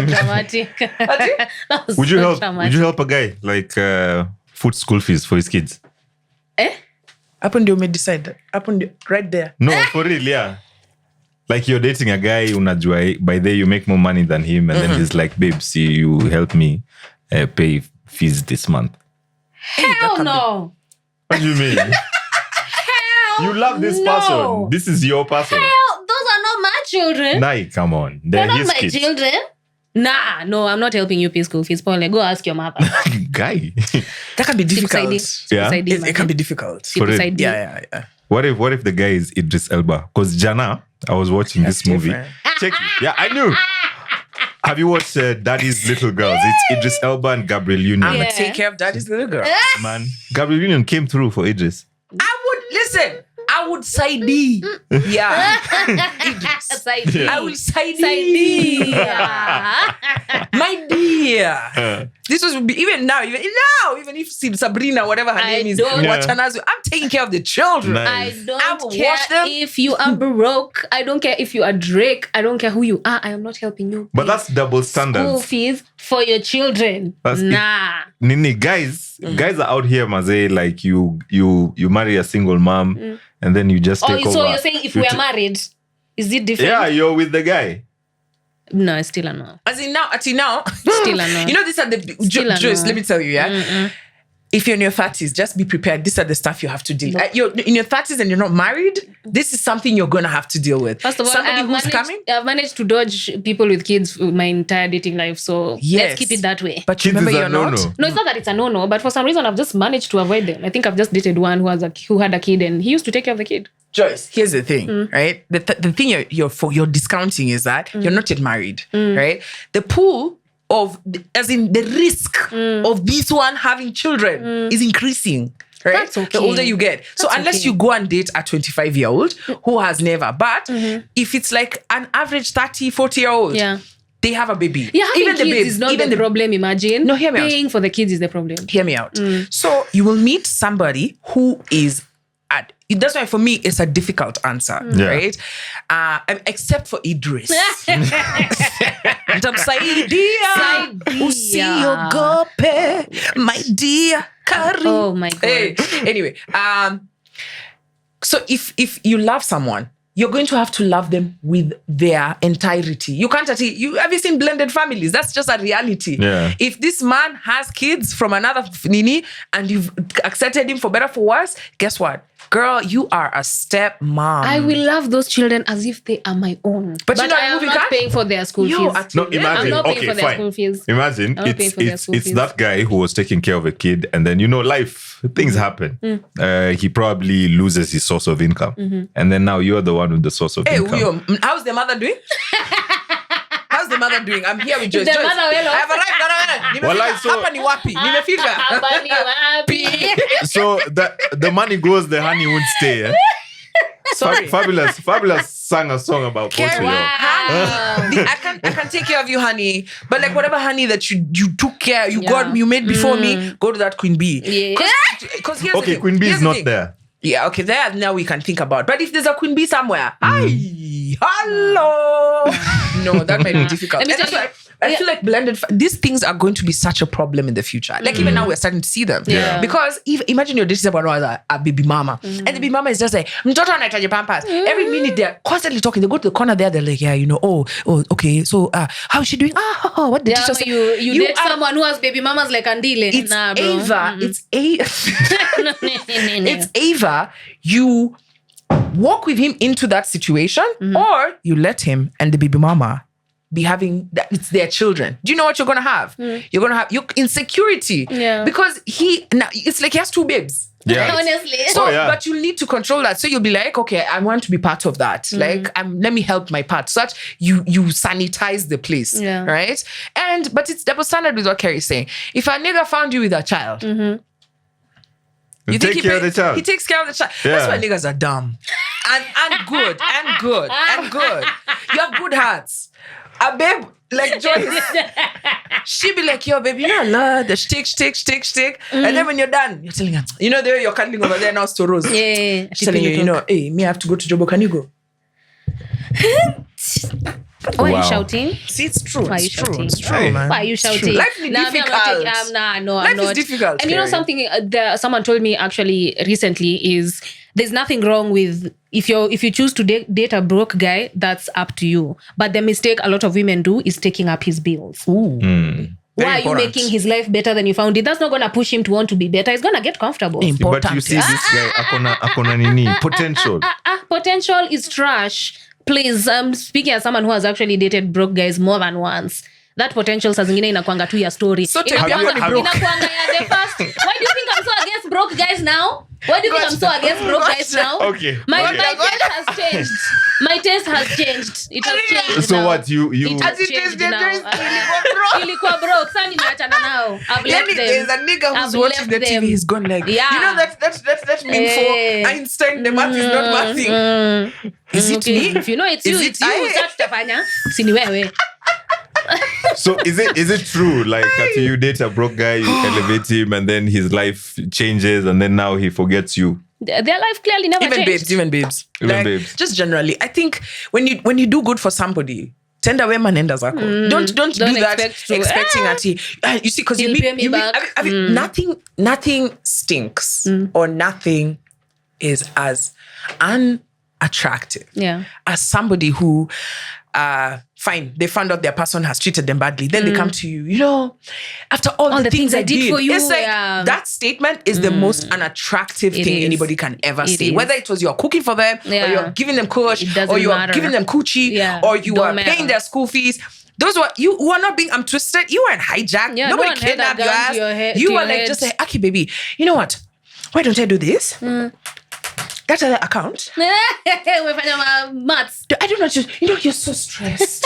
Dramatic. Would you help a guy like foot school fees for his kids? Happen you may decide. Happen right there. No, for real, yeah. Like you're dating a guy, unajua, by the way you make more money than him, and then he's like, babe, see, you help me pay fees this month. Hell no. What do you mean? You love this person. This is your person. Hell, those are not my children. Nah, come on. They're not my children. Nah, no, I'm not helping you pay school fees. Paul, go ask your mother. Guy. That can be difficult. Yeah. It can be difficult. Yeah. What if the guy is Idris Elba? Because Jana, I was watching this movie. Check it. Yeah, I knew. Have you watched Daddy's Little Girls? It's Idris Elba and Gabriel Union. I'm gonna take care of Daddy's Little Girl. Man, Gabriel Union came through for Idris. I would side D. Yeah. Side D. I will side D. My dear. This was even now, even if Sabrina, whatever her name is, I'm taking care of the children. Nice. I don't care if you are Baroque. I don't care if you are Drake. I don't care who you are. I am not helping you. But that's double standards. School fees for your children. Nini, guys are out here, Maze, like you marry a single mom and then you just take over. So you're saying if we are married, is it different? Yeah, you're with the guy. No, it's still a no. As in now, still a no. You know, these are the Joyce, let me tell you, yeah. If you're in your 30s, just be prepared. These are the stuff you have to deal. You're in your 30s and you're not married. This is something you're going to have to deal with. First of all, I've managed to dodge people with kids my entire dating life. So let's keep it that way. But remember, you're not. No, it's not that it's a no-no. But for some reason, I've just managed to avoid them. I think I've just dated one who had a kid and he used to take care of the kid. Joyce, here's the thing, right? The thing you're discounting is that you're not yet married, right? The pool as in the risk of this one having children is increasing, right? That's okay. The older you get. So unless you go and date a 25-year-old who has never, but if it's like an average 30, 40-year-old, they have a baby. Yeah, even the kids is not the problem, imagine. No, hear me out. Paying for the kids is the problem. Hear me out. So you will meet somebody who is that's why for me it's a difficult answer, right? Except for Idris. My dear Kari. Oh my God. Hey, anyway, so if you love someone, you're going to have to love them with their entirety. You can't have you seen blended families? That's just a reality. Yeah. If this man has kids from another Nini and you've accepted him for better for worse, guess what? Girl, you are a stepmom. I will love those children as if they are my own. But I am not paying for their school fees. No, imagine. I'm not paying for their school fees. Imagine it's that guy who was taking care of a kid, and then things happen. He probably loses his source of income, and then now you're the one with the source of income. How's the mother doing? How's the mother doing? I'm here with Joyce. I have arrived. So the money goes, the honey won't stay. Eh? Sorry. Fabulous sang a song about honey. I can take care of you, honey. But like whatever honey that you took care, you made before me, go to that Queen Bee. Because Queen Bee is not there. Yeah, okay, there now we can think about. But if there's a Queen Bee somewhere, hello. No, that might be difficult. And that's why I feel like these things are going to be such a problem in the future. Like even now we're starting to see them. Yeah. Because imagine your dating someone who has a baby mama. And the baby mama is just like, mtoto anahitaji pampers. Every minute they're constantly talking. They go to the corner there, they're like, okay, so how is she doing? What did you say? You date someone who has baby mamas like Andile. It's Ava. It's Ava. You walk with him into that situation or you let him and the baby mama be having that. It's their children. Do you know what you're going to have? You're going to have your insecurity. Yeah. Because it's like he has two babes. Yeah. Honestly. So, but you need to control that. So you'll be like, okay, I want to be part of that. Like, let me help my part. So that you sanitize the place. Yeah. Right? But it's double standard with what Kerry's saying. If a nigga found you with a child, you take care of the child. He takes care of the child. Yeah. That's why niggas are dumb. And good. You have good hearts. A babe like Joyce, she be like, yo, baby, I love the stick. And then when you're done, you're telling her, there you're cuddling over there now to Rose. Yeah. She's telling you, hey, me I have to go to Jobo, can you go? Why are Wow. you shouting? See, it's true. Why are you It's true. shouting? It's true, Hey. man. Why are you It's true. shouting? Life is No, I'm difficult. not taking- no, I'm Life not. is difficult. And you know Carrie. something? Someone told me actually recently is there's nothing wrong with if you choose to date a broke guy, that's up to you. But the mistake a lot of women do is taking up his bills. Ooh. Why Very are you important. making his life better than you found it? That's not gonna push him to want to be better. He's gonna get comfortable. Important. But you see this guy, akona nini, potential. Potential is trash. Please, I'm speaking as someone who has actually dated broke guys more than once. That potential saa zingine inakwanga tu ya story. So type yako ni broke. Inakwanga ya the first. Why do you think I'm so against broke guys now? Why do you think I'm so against broke guys now? Okay. My okay. taste has changed. My taste has changed. It has changed. So now. what you It has As it is, changed they're now. just broke. Ilikuwa broke. Sasa nimeachana nao. I've left them. There's a nigga who's I've watching the left TV. them. He's gone like, Yeah. you know that meme Eh. for Einstein. The math is not mathing. Is it Okay. me? If you know it's Is you, it it's you. I? Sasa tutafanya. Si ni wewe. So is it true? Like after you date a broke guy, you elevate him, and then his life changes, and then now he forgets you. Their life clearly never Even changed. babes. Even Like, babes. Just generally, I think when you do good for somebody, tender wema nenda zako. Don't do that expect to- expecting ati. You see, because you He'll pay me meet back. nothing stinks or nothing is as unattractive Yeah. as somebody who fine, they found out their person has treated them badly. Then they come to you, you know, after all the things I did for you. It's like Yeah. that statement is the most unattractive It thing is. anybody can ever It say. is. Whether it was you're cooking for them, or Yeah. you're giving them kush, It doesn't or you're matter. giving them coochie, Yeah. or you Don't are matter. paying their school fees. Those were you who are not being twisted. You weren't hijacked. Yeah, Nobody no one held a kidnapped your gun to ass. your head- You to were your like head. just like, Aki baby, you know what? Why don't I do this? That other account. Umefanya maths. I don't know. You're so stressed.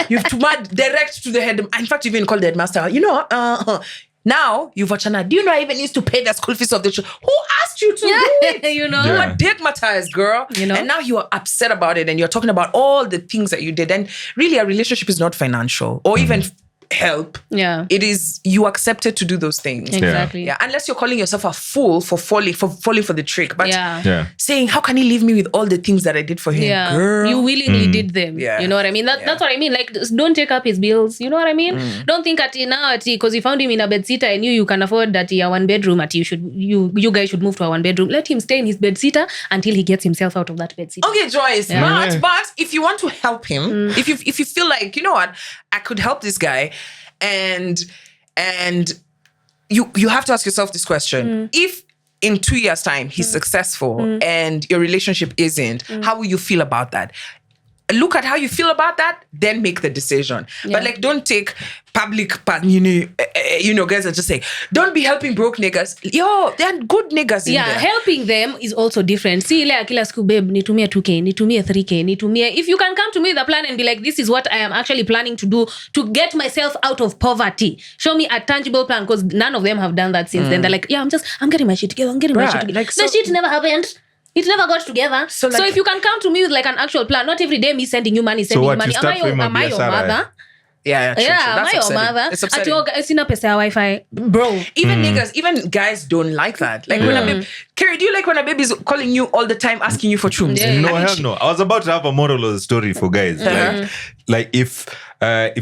You've to mad direct to the head. In fact, you even called the headmaster. You know, now you've achana. Do you know I even used to pay the school fees of the children? Who asked you to do it? You know? You Yeah. are digmatized, girl. You know? And now you are upset about it and you're talking about all the things that you did. And really, a relationship is not financial or even help. Yeah. It is you accepted to do those things. Exactly. Yeah, unless you're calling yourself a fool for falling for the trick. But Yeah. saying, how can he leave me with all the things that I did for him? Yeah. Girl. You willingly did them. Yeah. You know what I mean? That's what I mean. Like, don't take up his bills. You know what I mean? Don't think because you found him in a bed sitter and you can afford that a one bedroom you guys should move to a one bedroom. Let him stay in his bed sitter until he gets himself out of that bed sitter. Okay, Joyce. Yeah. But if you want to help him, if you feel like, you know what, I could help this guy, and you have to ask yourself this question. If in 2 years' time he's successful and your relationship isn't, how will you feel about that? Look at how you feel about that, then make the decision. Yeah. But like, don't take public, guys are just saying, don't be helping broke niggas. Yo, there are good niggas in Yeah, there. helping them is also different. See, ile kila siku babe, nitumie 2K, nitumie 3K, nitumie. If you can come to me with a plan and be like, this is what I am actually planning to do to get myself out of poverty. Show me a tangible plan, because none of them have done that since then. They're like, yeah, I'm getting my shit together. I'm getting my Bruh, shit together. like, The so- shit never happened. It never got together. So, So like- if you can come to me with like an actual plan, not every day me sending you money, sending what, you money. you start from a Am I your biashara, mother? Yeah, true, Yeah, true. am That's I your upsetting. mother? It's upsetting. Ati, sina pesa ya Wi-Fi. Bro. Even guys don't like that. Like when a babe, Carrie, do you like when a baby is calling you all the time asking you for chums? Yeah. No, hell no. I was about to have a moral of the story for guys. Like if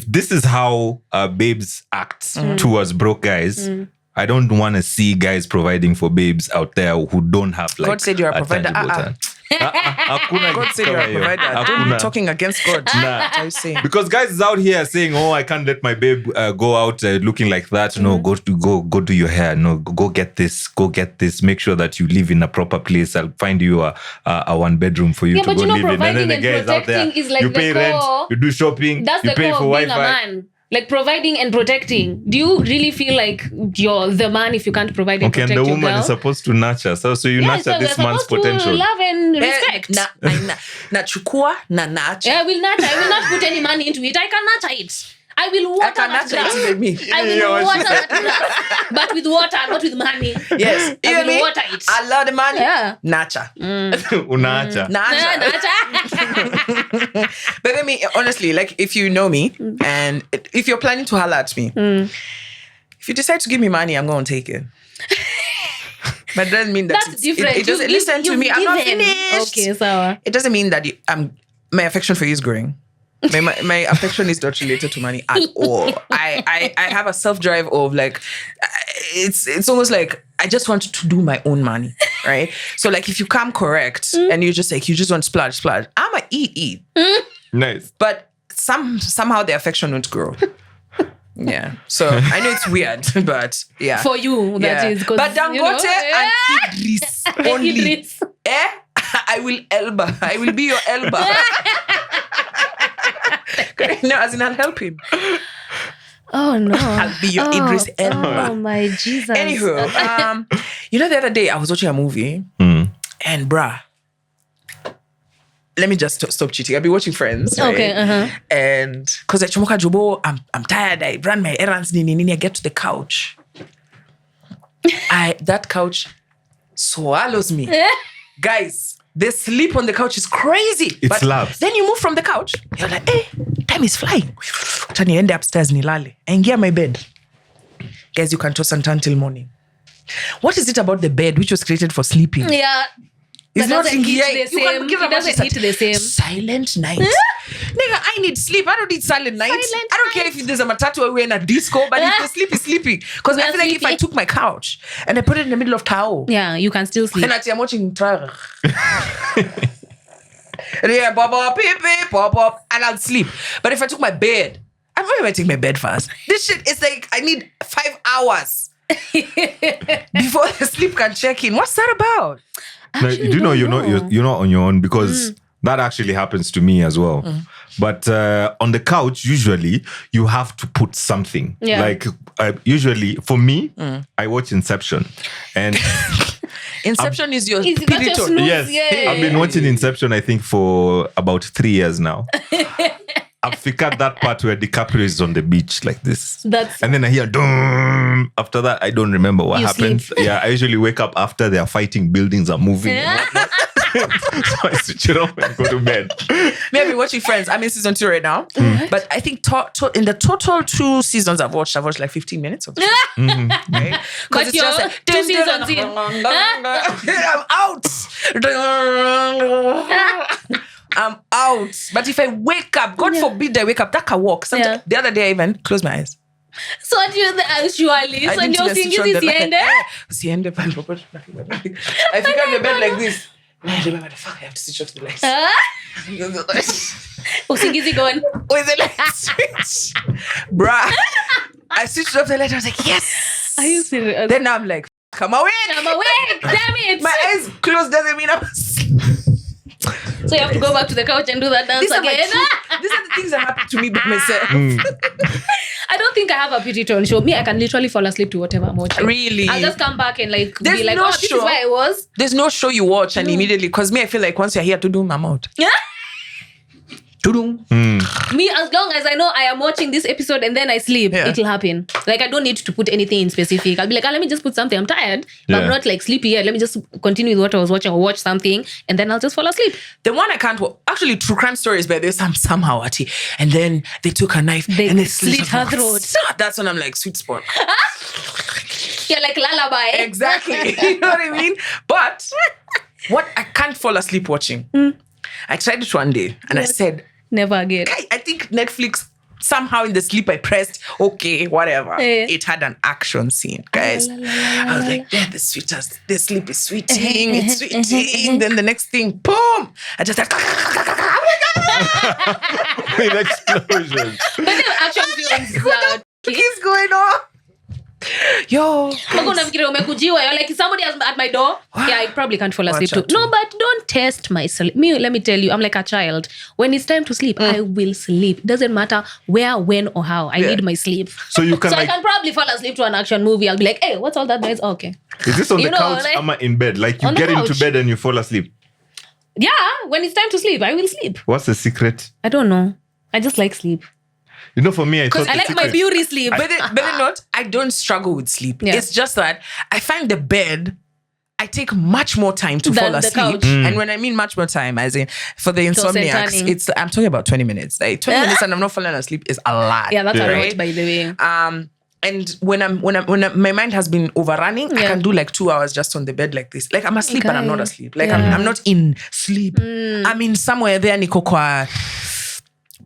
this is how babes act towards broke guys, I don't want to see guys providing for babes out there who don't have like God said you're a provider. tangible Hakuna God said you're a kitu kama hiyo. provider. Don't be Hakuna. talking against God. Nah. What are you saying? Because guys is out here saying, "Oh, I can't let my babe go out looking like that." No, go do your hair. No, go get this. Go get this. Make sure that you live in a proper place. I'll find you a one bedroom for you Yeah, to but go you know, live in. And then providing the and guys out there, protecting is like you the pay rent, core. you do shopping, That's you the pay core for of being Wi-Fi. a man. Like providing and protecting. Do you really feel like you're the man if you can't provide and Okay, and protect the your woman girl? is supposed to nurture. So you nurture so this we're man's supposed to potential. love and respect. Na chukua na nacha. Yeah, I will not put any money into it. I can nurture it. I will water can that nurture grass. it, baby. I will Yeah, what water she that grass. But with water, not with money. Yes. I You will mean? water it. I love the money. Yeah. Nacha. Unaacha. Nacha. Nurture. But I mean, honestly, like if you know me and if you're planning to holler at me, if you decide to give me money, I'm going to take it. But it doesn't mean that That's different. It doesn't, listen to me. I'm not finished. Okay, so It doesn't mean that my affection for you is growing. My affection is not related to money at all. I have a self-drive of like, it's almost like I just want to do my own money, right? So like if you come correct and you just want to splurge, I'm a eat. Nice. But somehow the affection won't grow. Yeah. So I know it's weird, but yeah. For you, that is. But Dangote and Idris only. Idris. I will elba. I will be your elba. No, as in I'll help him. Oh no. I'll be your Idris elba. Oh my Jesus. Anywho, the other day I was watching a movie and bruh, let me just stop cheating. I've been watching Friends, right? Okay, And because I chomoka jobo, I'm tired. I ran my errands. I get to the couch. That couch swallows me. Guys, the sleep on the couch is crazy. It slaps. Then you move from the couch. You're like, hey, time is flying. Then you end upstairs, nilale. And get my bed. Guys, you can toss and turn till morning. What is it about the bed which was created for sleeping? Yeah. It's not doesn't hit here. the same. It doesn't hit the same. Silent night. Nigga, I need sleep. I don't need silent night. I don't care if there's a matatu or we're in a disco, but if the sleep is sleeping. Because I feel like if I took my couch and I put it in the middle of Tao, yeah, you can still sleep. and I'm watching Trarr. Yeah, pop, and I'll sleep. But if I took my bed, I'm not even taking my bed first. This shit is like, I need 5 hours before the sleep can check in. What's that about? No, you do know you're not on your own, because that actually happens to me as well. But on the couch, usually you have to put something. Yeah. Like usually for me, I watch Inception, and Inception is your Is that your spiritual. snooze? yes, Yeah. I've been watching Inception, I think, for about 3 years now. I've figured that part where DiCaprio is on the beach like this. And then I hear doom. After that, I don't remember what You happens. sleep. Yeah, I usually wake up after they are fighting, buildings are moving. And whatnot. So I switch it off and go to bed. Me, I've been watching Friends. I'm in season 2 right now. But I think in the total 2 seasons I've watched like 15 minutes of right? But it's you're just like, 2 seasons in. I'm out. I'm out. But if I wake up, God forbid I wake up, that can walk. Sometimes, the other day I even closed my eyes. So what you actually? So didn't you're even switch on thinking the this light. end? Siende, I figured the bed like this. I remember the fuck, I have to switch off the lights. Usingizi gone. With the light switch. Bruh. I switched off the light. I was like, yes. Are you serious? Then I'm like, come awake. I'm awake. Damn it. My eyes closed doesn't mean I'm asleep. So you have to go back to the couch and do that dance These are again. these are the things that happen to me by myself. I don't think I have a pity tone show. Me, I can literally fall asleep to whatever I'm watching. Really? I'll just come back and like There's be like, no this show. is where I was. There's no show you watch and immediately, because me, I feel like once you're here to do, I'm out. Yeah. To-do. Me, as long as I know I am watching this episode and then I sleep, it'll happen. Like, I don't need to put anything in specific. I'll be like, let me just put something. I'm tired, but I'm not like sleepy yet. Let me just continue with what I was watching or watch something, and then I'll just fall asleep. The one I can't watch, actually, true crime stories, but there's somehow, and then they took a knife and they slit her throat. That's when I'm like, sweet spot. Yeah, like lullaby. Exactly. You know what I mean? But what I can't fall asleep watching. I tried it one day and I said, never again. I think Netflix, somehow in the sleep I pressed, okay, whatever. It had an action scene, guys. I was like, yeah, the sleep is sweeting, it's sweeting. Then the next thing, boom! I just like, With explosions. But then action films. what is going on? Yo. You're like, somebody else at my door. Yeah, I probably can't fall asleep too. No, but don't test my sleep. Me, let me tell you, I'm like a child. When it's time to sleep, I will sleep. Doesn't matter where, when, or how. I need my sleep. So you can I can probably fall asleep to an action movie. I'll be like, hey, what's all that noise? Oh, okay. Is this on the couch? like, Am I in bed? Like you get into bed and you fall asleep. Yeah, when it's time to sleep, I will sleep. What's the secret? I don't know. I just like sleep. You know, for me, I thought I like my beauty sleep. But then not, I don't struggle with sleep. Yeah. It's just that I find the bed, I take much more time to fall asleep. And when I mean much more time, as in for the insomniacs, I'm talking about 20 minutes. Like 20 minutes and I'm not falling asleep is a lot. Yeah, that's a lot, by the way. And when my mind has been overrunning, I can do like 2 hours just on the bed like this. Like I'm asleep, but I'm not asleep. Like I'm not in sleep. I'm in somewhere there. Niko kwa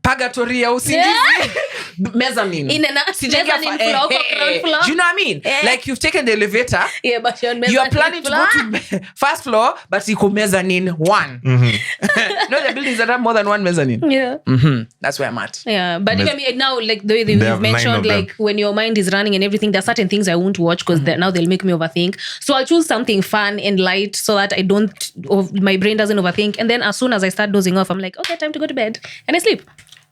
purgatory ya usingizi. Mezzanine. In an mezzanine floor, ground floor. Do you know what I mean? Like you've taken the elevator. Yeah, but You're planning to go to first floor, but you go mezzanine 1. No, there are buildings that have more than 1 mezzanine. Yeah. That's where I'm at. Yeah, but even now, like the way you've mentioned, like when your mind is running and everything, there are certain things I won't watch because now they'll make me overthink. So I'll choose something fun and light so that my brain doesn't overthink. And then as soon as I start dozing off, I'm like, okay, time to go to bed, and I sleep.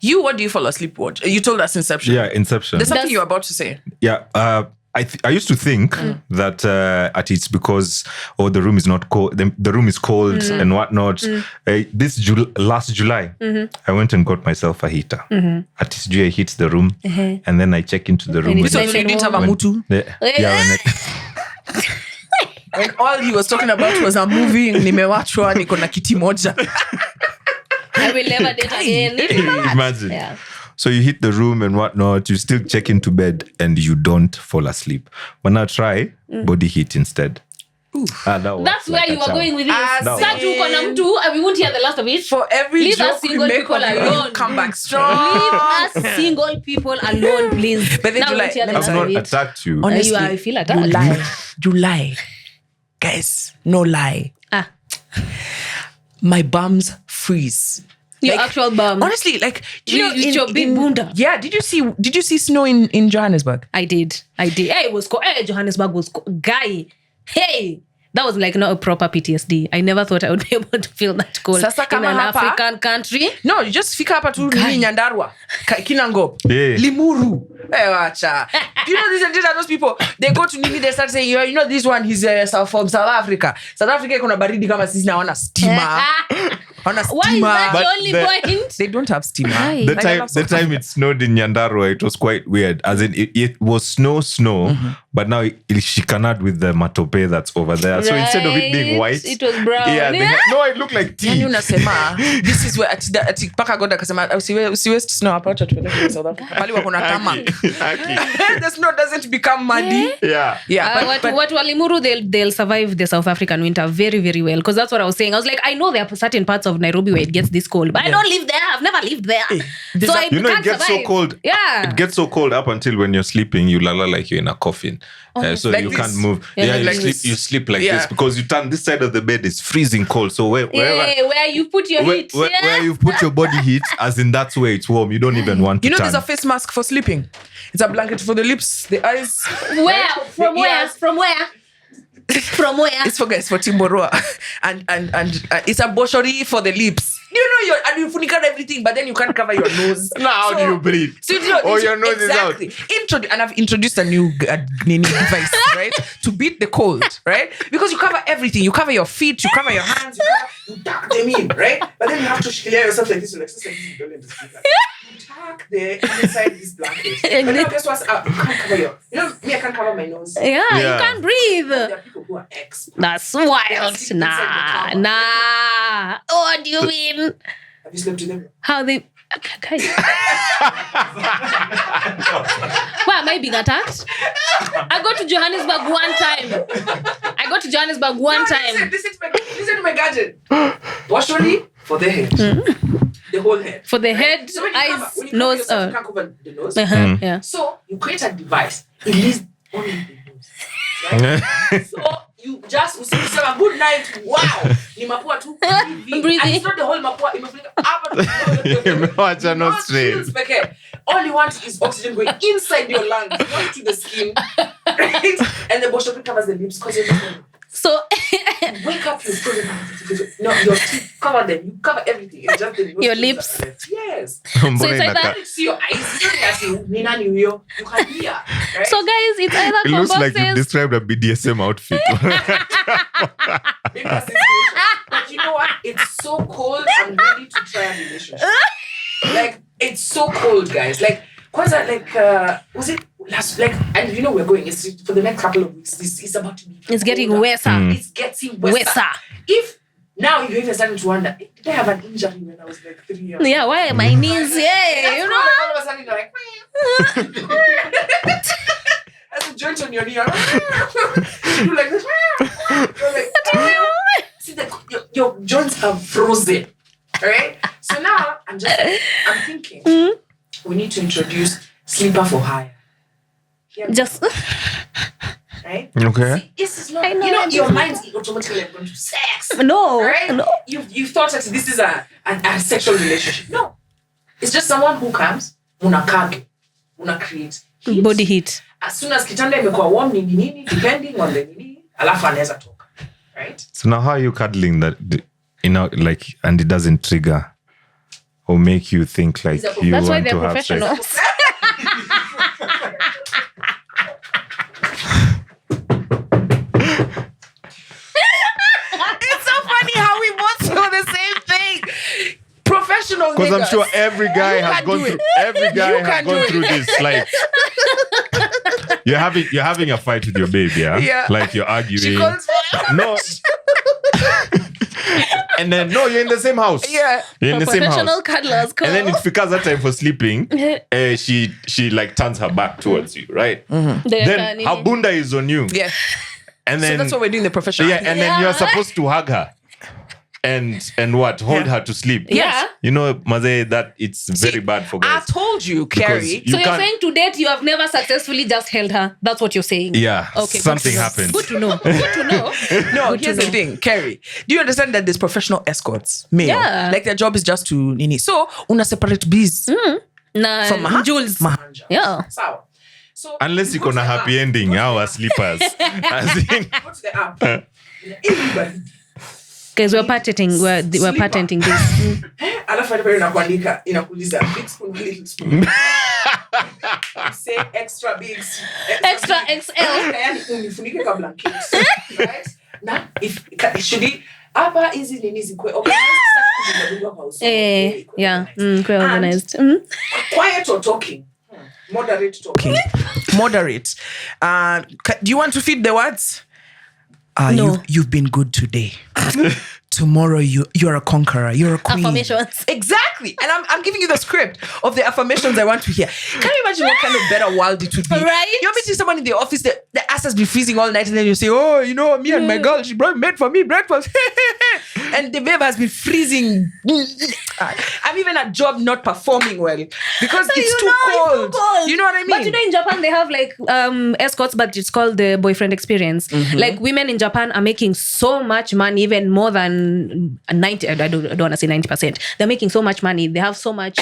What do you fall asleep watch? You told us Inception. Yeah, Inception. There's something you're about to say. Yeah, I used to think that it's because the room is not cold. The room is cold and whatnot. Last July, I went and got myself a heater. At least I heat the room, and then I check into the room. This one you didn't have a mutu. When all he was talking about was a movie, nimewachwa niko na kiti moja. I will never date again. Imagine. Yeah. So you hit the room and whatnot, you still check into bed and you don't fall asleep. But now try body heat instead. That's where you are going with this. We won't hear the last of it. For every leave joke us single people alone. Come back strong. Leave us single people alone, please. But then now July, won't hear the I've last of not it. attacked you. Honestly, I feel attacked. You lie. Guys, no lie. My bums freeze. Your actual bum. Honestly, like your big bunda. Yeah, did you see snow in Johannesburg? I did. Hey, it was cold. Hey, Johannesburg was cold. Guy. Hey. That was like not a proper PTSD. I never thought I would be able to feel that cold in an African country. No, you just fika hapa tu Nyandarua, Kinangop, Limuru. Wacha. Do you know those people? They go to Nini, they start saying, you know, this one, he's from South Africa. South Africa kuna baridi kama sisi na wana steamer. Why is that the only point? They don't have steamer. The time it snowed in Nyandarua, it was quite weird. As in, it was snow, but now it shikanad with the matope that's over there. So instead of it being white, it was brown. Yeah, it looked like tea. Yani unasema, this is where ati paka God akasema usiwe snow hapa acha tupeleke South Africa. Pali wako na tamak. The snow doesn't become muddy. Yeah. What Walimuru, they'll survive the South African winter very, very well. Because that's what I was saying. I was like, I know there are certain parts of Nairobi where it gets this cold, but I don't live there. I've never lived there. So I can't it gets survive. so cold. Yeah. It gets so cold up until when you're sleeping, you lala like you're in a coffin. So like you this. can't move. Yeah, you sleep like this because you turn this side of the bed is freezing cold. So where you put your heat. Where you put your body heat, as in that's where it's warm. You don't even want to turn. There's a face mask for sleeping. It's a blanket for the lips, the eyes. Where? Right? From where? From where? From where? It's for guys, for Timboroa. And it's a boshori for the lips. You know, and you funika everything, but then you can't cover your nose. Now how do you breathe? So your nose is out. And I've introduced a new device, right? To beat the cold, right? Because you cover everything. You cover your feet, you cover your hands, you tuck them in, right? But then you have to clear yourself like this. You tuck the inside this blanket. And now guess what? You can't cover me, I can't cover my nose. Yeah, you can't breathe. There are people who are experts. That's wild. Nah. What do you mean? Have you slept with them? How they... Guys. Why am I being attacked? I got to Johannesburg one time. Listen to my gadget. Boshori for the head. The whole head. For the head, so eyes, cover, nose. You can't cover the nose. Yeah. So you create a device. It leaves only the nose. Right? So you just say a good night. Wow. Ni mapua tu breathing. And it's not the whole mapua. Imefunika not straight. All you want is oxygen going inside your lungs, not to the skin. Right? And the boshori covers the lips because you're not. So wake up your teeth, cover them. You cover everything. It's just the your lips. Yes. So it's like that. You see your eyes. You can hear. Right? So guys, it's either it looks like you described a BDSM outfit. But you know what? It's so cold. I'm ready to try a relationship. Like it's so cold, guys. Like, was it last? Like, and you know we're going. It's for the next couple of weeks. This is about to be. It's getting worse. It's getting worse. If now you're even starting to wonder, did I have an injury when I was like 3 years? Yeah, why are my knees? Yeah, you know. All of a sudden you're like, has a joint on your knee. You do like this. You're like, see, your joints are frozen. Right? So now I'm thinking we need to introduce sleeper for hire. Just right? Okay. See, this is not. Your mind's automatically going to sex. no, Right? no. You thought that this is a sexual relationship. No, it's just someone who comes. Una cuddle, una create heat. Body heat. As soon as kitanda imekuwa warm nini depending on the nini, alafu anaweza toka. Right? So now how are you cuddling that, like, and it doesn't trigger or make you think like you That's why want they're to have sex? professionals. It's so funny how we both saw the same thing. Professional Because I'm niggas. sure every guy has can gone do through. it. Every guy You has can do gone it. through this. Like you're having a fight with your babe, yeah. Yeah. Like you're arguing. She calls for No. And then you're in the same house. Yeah. You're in the same Professional house. cuddlers. Cool. And then it's because that time for sleeping, she like turns her back towards you, right? Then her bunda is on you. Yeah. And So then that's what we're doing the professional. yeah, and then you're supposed to hug her. And what? Hold her to sleep. Yeah. You know, Maze, that it's very bad for I guys. told you, Carrie. You So you're can't- saying to date you have never successfully just held her. That's what you're saying. Yeah. Okay. Something good to know. happened. Good to know. Good to know. No, Good to here's the know. thing, Carrie. Do you understand that there's professional escorts, male? Yeah. Like their job is just to nini. So una separate bees Nah, from maha- Jules. mahanja. Yeah. Sawa. So Unless you're gonna happy ending, our sleepers. As in, go to the app. Everybody. Guys, we're patenting. We're Sleeper. patenting this. Alafu pale inakuandika inakuuliza big spoon little spoon. Say extra big. Extra XL. Yani unifunike ka blanket. Right? Na if should it hapa hizi nini zikwe organized sasa kudungwa kwa uso. Yeah. Quite organized. Quiet or talking? Moderate talking. Moderate. Do you want to feed the words? No. You've been good today. Tomorrow you're a conqueror. You're a queen. Affirmations. Exactly. And I'm giving you the script of the affirmations I want to hear. Can you imagine what kind of better world it would be? Right? You're meeting someone in the office, the ass has been freezing all night, and then you say, oh, me and my girl, she made for me breakfast. And the babe has been freezing. I'm even at job not performing well because it's too cold. You know what I mean? But in Japan, they have like escorts, but it's called the boyfriend experience. Like women in Japan are making so much money, even more than 90. I don't want to say 90%. They're making so much money. They have so much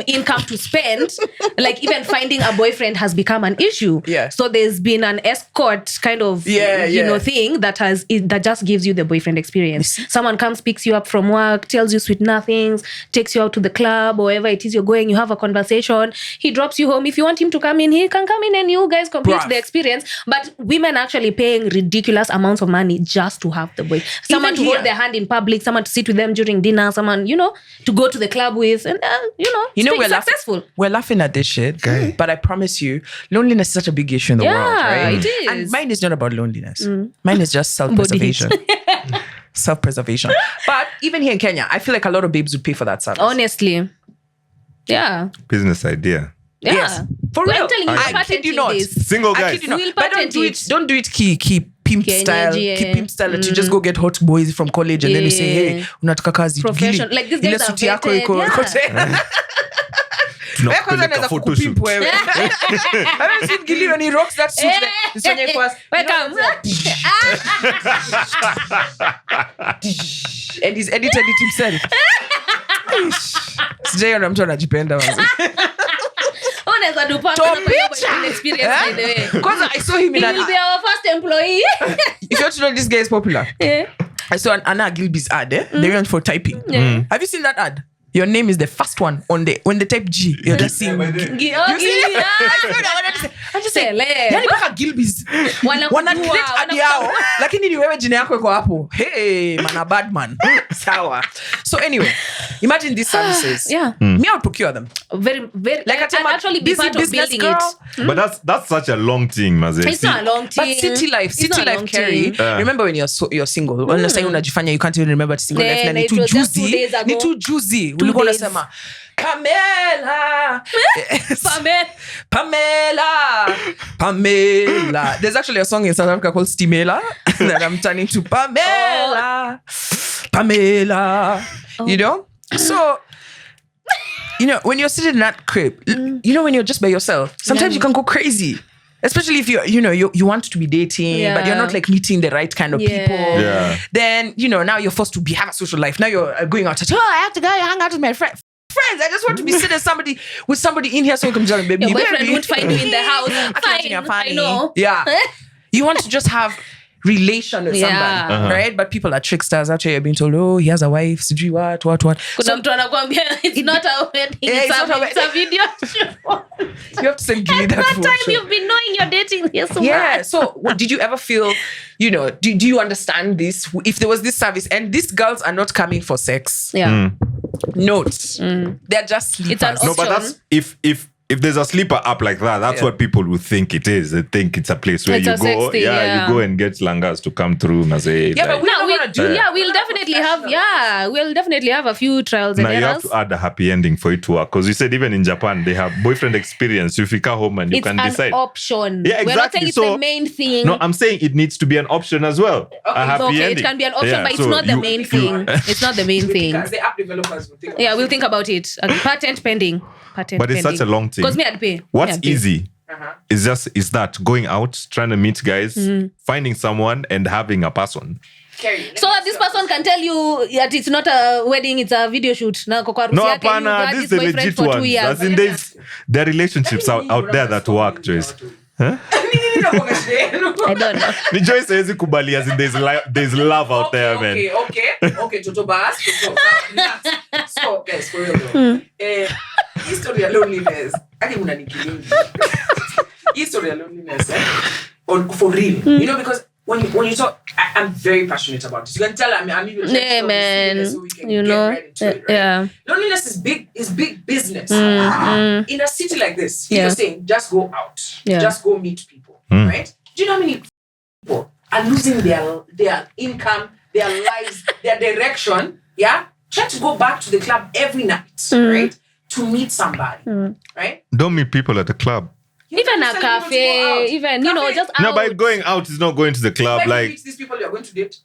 income to spend. Like even finding a boyfriend has become an issue. Yeah. So there's been an escort kind of thing that just gives you the boyfriend experience. Someone comes, picks you up from work, tells you sweet nothings, takes you out to the club, or wherever it is you're going. You have a conversation. He drops you home. If you want him to come in, he can come in, and you guys complete the experience. But women are actually paying ridiculous amounts of money just to have the boy. Someone to hold their hand in public, someone to sit with them during dinner, someone, to go to the club with, and we're successful. We're laughing at this shit, but I promise you, loneliness is such a big issue in the world, right? It is. And mine is not about loneliness. Mine is just self-preservation. Self-preservation. But even here in Kenya, I feel like a lot of babes would pay for that service. Honestly. Yeah. business idea. Yeah. Yes. For real. I'm telling you, I kid you not. Single I guys. kid you not. We'll But patent don't do it key pimp Kenya, style. yeah. Keep pimp style that you just go get hot boys from college and then you say, hey, unataka kazi. Professional. Like these guys Ile are suti yako vetted, iko. yeah. Wewe kwanza naweza Tunakupeleka photoshoot. kukupimp wewe. Have you seen Gilly when he rocks that suit? It's when he first. Welcome. And he's edited it himself. Sijaiona mtu anajipenda wazi. Unaweza do part Top of your picture. boyfriend experience, by the way. Kwanza I saw him He in will an. be our first employee. If you want to know this guy is popular, Yeah. I saw an Anna Gilby's ad. They went for typing. Have you seen that ad? Your name is the first one on when they type G. You're just seeing. You see? I'm just saying. Yani mpaka Gilby's wana create ad yao, lakini ni wewe jina yako iko hapo. Hey, man, a bad man. Sawa. So anyway, imagine these services. Yeah. Me, I would procure them. Very, very. Like I and tell my actually be busy part of business building girl. it. But that's such a long thing, Maze. It's not a long thing. But city life, Carrie. Remember when you're single? Unasema unajifanya you can't even remember single life. Na Nah, ni it too was just 2 juicy. days ago. Ni too juicy. 2 Ulikuwa days. unasema Pamela. Pamela. There's actually a song in South Africa called Stimela that I'm turning to Pamela. Pamela. You know? So, you know, when you're sitting in that crib, you know, when you're just by yourself, sometimes you can go crazy. Especially if you want to be dating, but you're not like meeting the right kind of people. Yeah. Then, you know, now you're forced to have a social life. Now you're going out. I have to go hang out with my friends. I just want to be sitting with somebody in here so you can tell me, baby. Your boyfriend won't find you in the house. I know. Yeah. You want to just have relation with somebody, right? But people are tricksters out here. You're being told, oh, he has a wife. Sijui what. Kuna mtu anakuambia it's not a wedding. It's a video show. You have to say, give me that time photo. you've been knowing you're dating here so Yeah. much. So did you ever feel, you know, do you understand this? If there was this service and these girls are not coming for sex. Yeah. Note. They're just sleepers. It's an No, but that's if there's a sleeper app like that, that's what people would think it is. They think it's a place where It's you a go. sex thing, You go and get langas to come through and say, Yeah, but we'll definitely have a few trials and now you have errors. to add a happy ending for it to work. Because you said even in Japan, they have boyfriend experience. You fika home and you It's can an decide. option. Yeah, We're not exactly. saying it's So- the main thing. No, I'm saying it needs to be an option as well. A happy Okay, ending. it can be an option, Yeah, but it's so not the main thing. It's not the main thing. Because the app developers will think about Yeah, we'll it. think about it. Patent pending. But it's such a long thing. Because me, I'd pay. What's easy is that going out, trying to meet guys, finding someone and having a person. Carrie, So that this person can tell you that it's not a wedding, it's a video shoot. Na kwa harusi No, yake, you apana, had this is this the boyfriend legit for 2 ones. years. As in there are relationships out there that work, Joyce. Huh? I don't know. Ni Joyce hawezi kubali, as in there's love out there, man. Okay, Toto Bas. So, guys, for real though. History of loneliness. I think unanikilingi. History of loneliness, for real. You know, because when you talk, I'm very passionate about this. You can tell I'm even Yeah, man. so we can You get know, right into it, right? yeah. Loneliness is big business. In a city like this, you're saying just go out, just go meet people, right? Do you know how many people are losing their income, their lives, their direction? Yeah, try to go back to the club every night, right? To meet somebody, right? Don't meet people at the club. Even a cafe, even, you know, just out. No, by going out is not going to the club. Where do you Like meet these people you're going to date?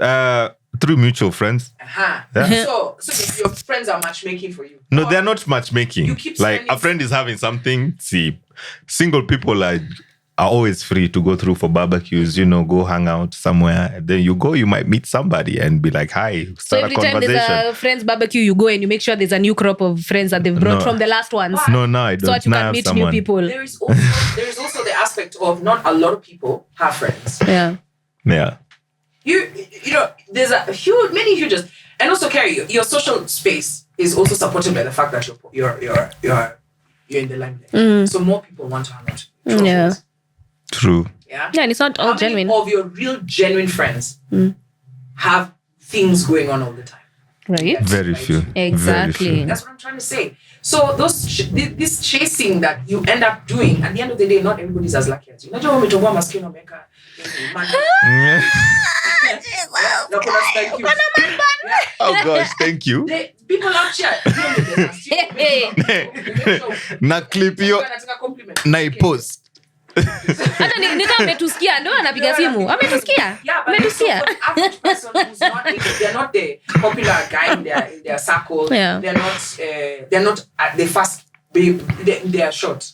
through mutual friends. Yeah. So your friends are matchmaking for you. No, they're not matchmaking. You keep Like spending- a friend is having something. See, single people are always free to go through for barbecues, you know, go hang out somewhere. And then you go, you might meet somebody and be like, hi, So start every a time conversation. there's a friend's barbecue, you go and you make sure there's a new crop of friends that they've brought No. from the last ones. No, I don't. So that you Now I can have meet someone. new people. There is also the aspect of not a lot of people have friends. Yeah. Yeah. You know, there's many huge, and also Carrie, your social space is also supported by the fact that you're in the limelight. So more people want to hang out. with you. Yeah. True. Yeah. Yeah, and it's not all How many genuine. of your real genuine friends have things going on all the time? Right? Very few. Very Exactly. few. That's what I'm trying to say. So this chasing that you end up doing, at the end of the day, not everybody's as lucky as you. Unajua umetoboa maskini umeweka money. Na kuna thank you. Oh gosh, thank you. The people out here. Na clip yo na post. Hata ni kama ametusikia ndio anapiga simu. Ametusikia? Yeah, but Ametusikia? so for the average person who's not, they're not the popular guy in their circle. Yeah. They're not the fast babe. They are short.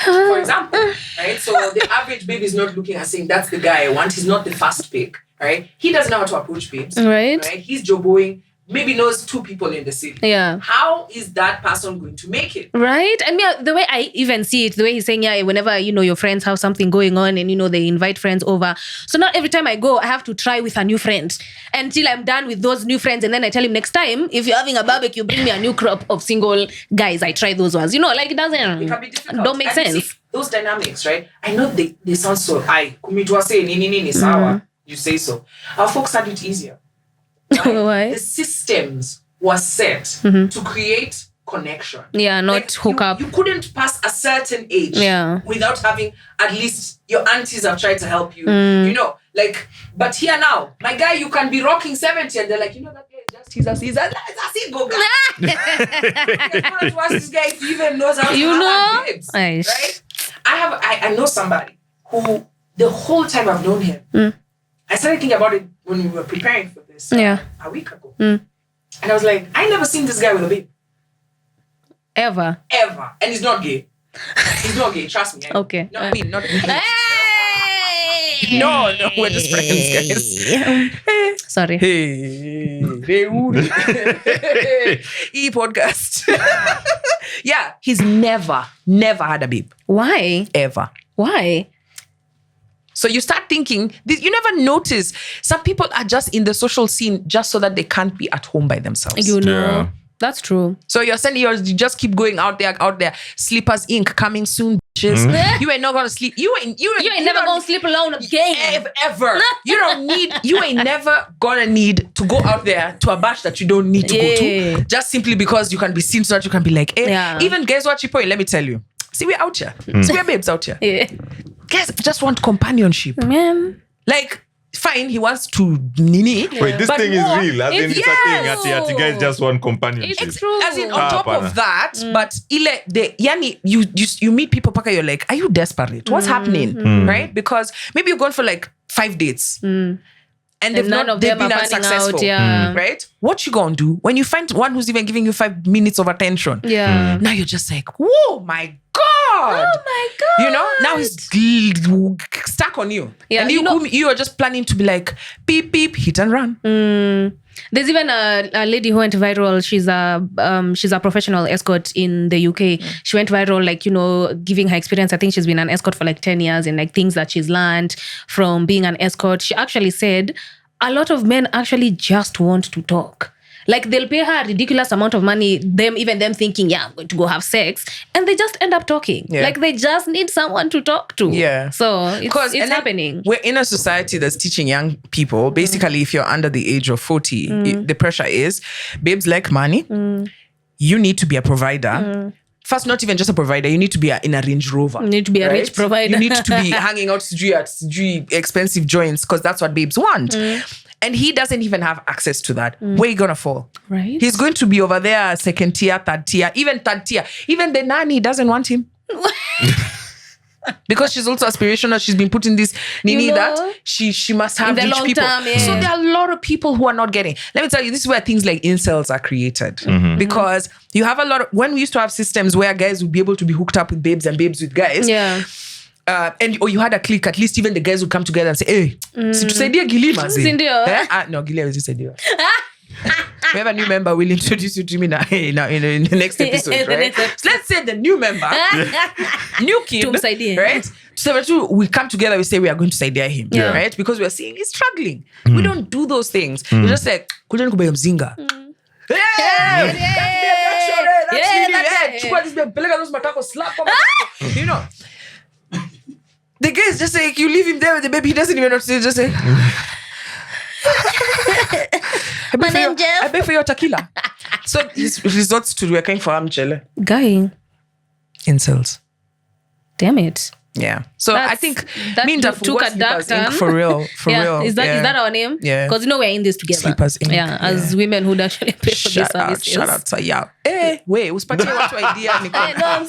For example, right? So the average babe is not looking and saying that's the guy I want. He's not the fast pick, right? He doesn't know how to approach babes, Right. He's joboing. Maybe knows 2 people in the city. Yeah. How is that person going to make it? Right? And yeah, the way I even see it, the way he's saying, yeah, whenever, you know, your friends have something going on and, you know, they invite friends over. So not every time I go, I have to try with a new friend until I'm done with those new friends. And then I tell him next time, if you're having a barbecue, bring me a new crop of single guys. I try those ones. You know, like it doesn't, It can be difficult. don't make And you sense. see, those dynamics, right? I know they sound so high. Kumitwa say nini sawa. You say so. Our folks had it easier. Why? The systems were set to create connection. Yeah, not Like, hook up. You couldn't pass a certain age without having at least your aunties have tried to help you. You know, like, but here now, my guy, you can be rocking 70 and they're like, you know, that guy is just, he's a single guy. I want to ask this guy if he even knows how to have babes, right? I know somebody who the whole time I've known him, I started thinking about it when we were preparing for this a week ago. And I was like, I never seen this guy with a babe. Ever. And he's not gay. He's not gay, trust me. Okay. Not me. No, we're just friends, guys. Sorry. Hey, e-podcast. Yeah, he's never had a babe. Why? Ever. Why? So you start thinking, you never notice some people are just in the social scene just so that they can't be at home by themselves. You know, that's true. So you're saying you just keep going out there. Sleepers Inc. coming soon, bitches. You ain't not gonna sleep. You ain't never gonna sleep alone again. Ever. You ain't never gonna need to go out there to a bash that you don't need to go to. Just simply because you can be seen so that you can be like, even guys what you point, let me tell you. See, we're out here. See, we're babes out here. Yeah. Guys just want companionship. Like, fine, he wants to nini. Wait, this thing is real. As in, it's a thing. You guys just want companionship. It's true. As in, on top of that, but you meet people, Paka, you're like, are you desperate? What's happening? Right? Because maybe you're going for like 5 dates. And they've been unsuccessful. Right? What you gonna do when you find one who's even giving you 5 minutes of attention? Yeah. Now you're just like, whoa, my God. Oh my God. You know, now he's stuck on you. Yeah, and you are just planning to be like, beep, beep, hit and run. There's even a lady who went viral. She's a professional escort in the UK. She went viral, like, you know, giving her experience. I think she's been an escort for like 10 years and like things that she's learned from being an escort. She actually said a lot of men actually just want to talk. Like, they'll pay her a ridiculous amount of money, them thinking, I'm going to go have sex. And they just end up talking. Yeah. Like, they just need someone to talk to. Yeah. So it's happening. We're in a society that's teaching young people, basically, if you're under the age of 40, the pressure is, babes like money. You need to be a provider. First, not even just a provider, you need to be in a Range Rover. You need to be a rich provider. You need to be hanging out at expensive joints because that's what babes want. And he doesn't even have access to that. Where are you going to fall? Right. He's going to be over there, second tier, third tier, even third tier. Even the nanny doesn't want him. Because she's also aspirational. She's been put in this nini that she must have rich people. Term, So there are a lot of people who are not getting. Let me tell you, this is where things like incels are created. Because you have a lot of, when we used to have systems where guys would be able to be hooked up with babes and babes with guys. Yeah. Or you had a clique, at least even the guys would come together and say, hey, situsaidie Gili mazi. No, Gili hawezi saidiwa. We have a new member. We'll introduce you to me now in the next episode, right? So let's say the new member, new kid, right? So we come together, we say we are going to saidia him, right? Because we are seeing he's struggling. We don't do those things. We just say, couldn't go by mzinga. You know. The guy is just like, you leave him there with the baby, he doesn't even know what to say, just say, I pay for your tequila. So he resorts to working for Amchele. Guy. Incels. Damn it. Yeah. So I think that took a dark turn. For real. Is that our name? Yeah. Because we're in this together. Sleepers Inc. Yeah. As women who'd actually pay for these services. Shout out to ya. Hey, wait, uspatie watu idea. I'm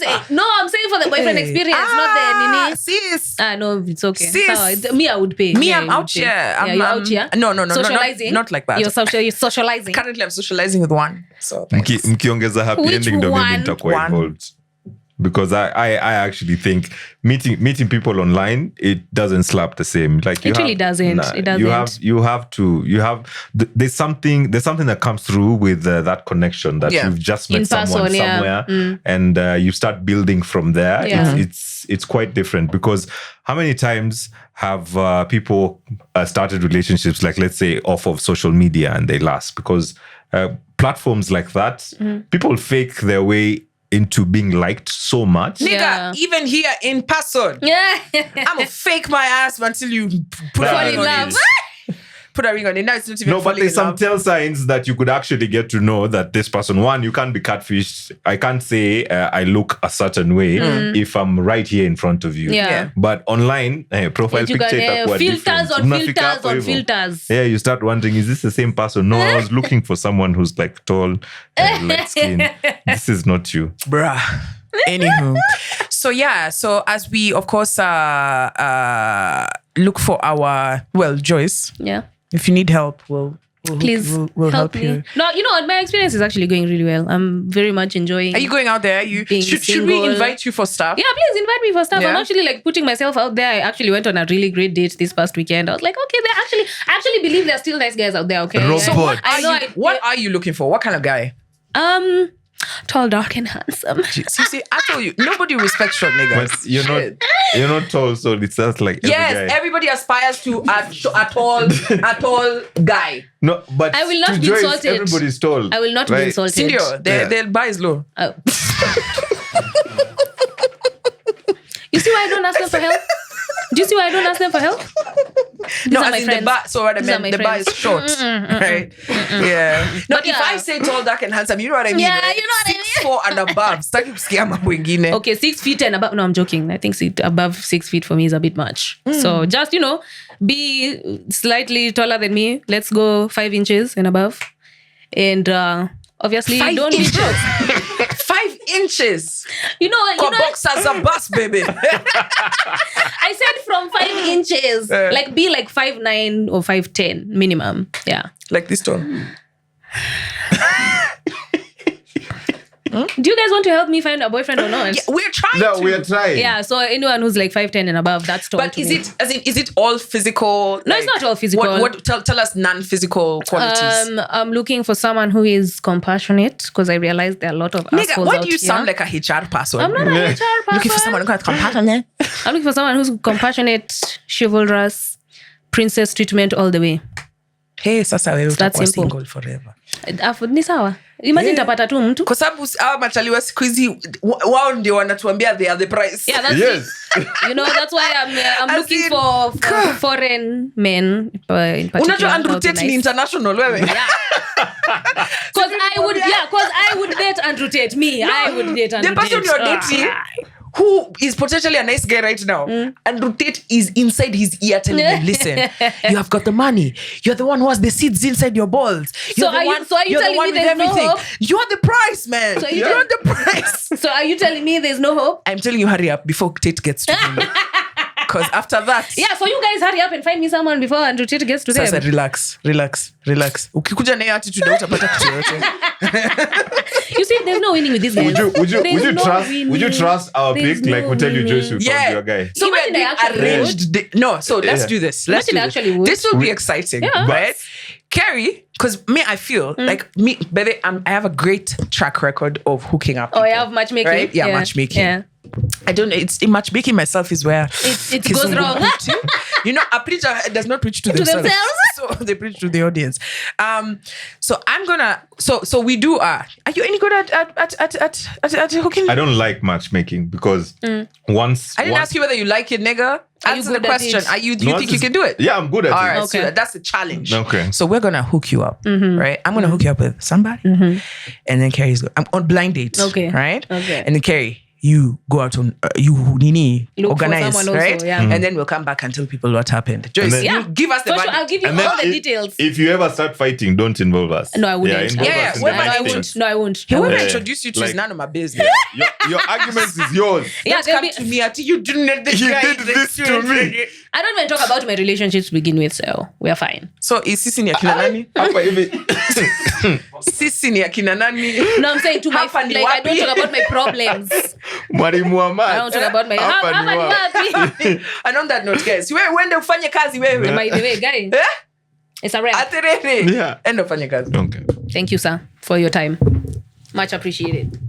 saying for the boyfriend experience, not the nini. Sis. No, it's okay. Sis. So, me, I would pay. I'm out here. You're out here? No. Socializing? Not like that. You're socializing. Currently, I'm socializing with one. So thanks. Mkiongeza happy Which ending ndo mimi nitakuwa one? involved. Because I actually think meeting people online, it doesn't slap the same. Like it really doesn't. It doesn't. There's something that comes through with that connection that you've just met in someone person, somewhere, and you start building from there. Yeah. It's quite different, because how many times have people started relationships, like, let's say, off of social media, and they last? Because platforms like that, people fake their way into being liked so much. Nigga, even here in person, I'm gonna fake my ass until you put Fall it in on love. it. put a ring on it. Now it's not even No, but falling there's in some love. tell signs that you could actually get to know that this person, one, you can't be catfished. I can't say I look a certain way if I'm right here in front of you. Yeah. But online, profile You picture can, itakuwa filters different. on Unafika filters hapo on hivyo. filters. Yeah, you start wondering, is this the same person? No, I was looking for someone who's like tall and light skin. This is not you. Bruh. Anywho. So as we, of course, look for our, Joyce, Yeah. if you need help, we'll Please help me. you. No, my experience is actually going really well. I'm very much enjoying. Are you going out there? Being Should we single. invite you for stuff? Yeah, please invite me for stuff. Yeah. I'm actually like putting myself out there. I actually went on a really great date this past weekend. I was like, okay, I actually believe there's still nice guys out there. Okay. Robot. So What are you looking for? What kind of guy? Tall, dark, and handsome. See, I told you, nobody respects short niggas. But you're not tall, so it's just like every Yes, guy. everybody aspires to a tall guy. No, but I will not to be Joyce, insulted. everybody's tall. I will not be right? insulted. Sindio, their bar is low. Oh. You see why I don't ask them for help? Do you see why I don't ask them for help? These No, are as my in friends. the bar. So what I These are meant, my the bar is friends. short, right? Yeah. No, But if yeah. I say tall, dark, and handsome, you know what I mean? Yeah, right? you know what I mean. 6'4" and above. Sitaki kusikia mambo ingine. Okay, 6 feet and above. No, I'm joking. I think above 6 feet for me is a bit much. So just, be slightly taller than me. Let's go 5 inches and above. And obviously, 5 don't be inches. short. 5 inches. Kwa boxers a bus, baby. I said from 5 inches. Like be like 5'9" or 5'10" minimum. Yeah. Like this tall. Do you guys want to help me find a boyfriend or not? Yeah, we're trying No, to. we are trying. Yeah, so anyone who's like 5'10" and above, that's tall. But to is me. it all physical? No, it's not all physical. What tell us non-physical qualities. I'm looking for someone who is compassionate because I realize there are a lot of Nigga, assholes why out do you here. sound like a HR person? I'm not a HR person. Looking for someone who has compassion. I'm looking for someone who's compassionate, chivalrous, princess treatment all the way. Hey, sasa wewe That's utakuwa simple. single forever. Ni sawa. Imagine tapata tu mtu. Kwa sababu hawa machaliwa siku hizi wao ndio wanatuambia they are the price. Yeah, that's Yes. it. That's why I'm As looking in, for foreign men in particular. Unajua Andrew That would be Tate ni nice. international wewe. Yeah. Because I would date Andrew Tate. I would date Andrew The person Tate. you're dating who is potentially a nice guy right now, Andrew Tate is inside his ear telling him, listen, you have got the money. You're the one who has the seeds inside your balls. You're are you you're telling the one me with there's no everything. hope? You're the price, man. So you're the price. So are you telling me there's no hope? I'm telling you, hurry up before Tate gets to you. Because after that, Yeah, so you guys hurry up and find me someone before Andrew Tate gets to sasa them. relax. Ukikuja na hiyo attitude utapata kitu yote. You see, there's no winning with these guys. Would you There's no trust winning. would you trust our There's pick? Like no we tell you Joyce, we winning. found your guy. So Imagine we're I actually doing arranged. No, so let's do this. Let's Imagine do I this. actually would. This will be exciting, Yeah. right? Carrie, because me, I feel like me, baby, I have a great track record of hooking up. Oh, people, I have matchmaking. right? Yeah, matchmaking. Yeah. I don't know. It's in matchmaking myself is where It goes wrong. A preacher does not preach to themselves. So they preach to the audience. So I'm gonna. So we do. Are you any good at hooking? I don't like matchmaking because once I didn't ask you whether you like it, nigga. Are you Answer the good at question. it? Do you think you can do it? Yeah, I'm good at All it. right, Okay. so that's the challenge. Okay. So we're gonna hook you up, right? I'm gonna hook you up with somebody, and then Carrie's. I'm on blind date, Okay. right? Okay. And then Carrie, you go out on Look for organize, someone also, right? yeah. And then we'll come back and tell people what happened. Joyce, then- you give us the For sure, money. I'll give you And all then the details. if you ever start fighting, don't involve us. No, I wouldn't. involve Yeah, us in yeah, the well, No, I matchmaking. won't. No, I won't. Whoever Yeah. introduced you to is Like- none of my business. Your argument is yours. Yeah, Don't there'll come be- to me. You didn't the You guy did this to me. I don't even talk about my relationships to begin with, so we're fine. So is sisi ni akina nani? Hapa hivi. Sisi ni akina nani? No, I'm saying to my Hapa ni like I don't wapi? talk about my problems. Mwalimu wa math. I don't talk about my Hapa ni wapi? And on that note, guys, wewe uende ufanye kazi wewe. By the way, guys, Eh? it's a wrap. Aterere. Yeah. Enda ufanye kazi. Okay. Thank you, sir, for your time. Much appreciated.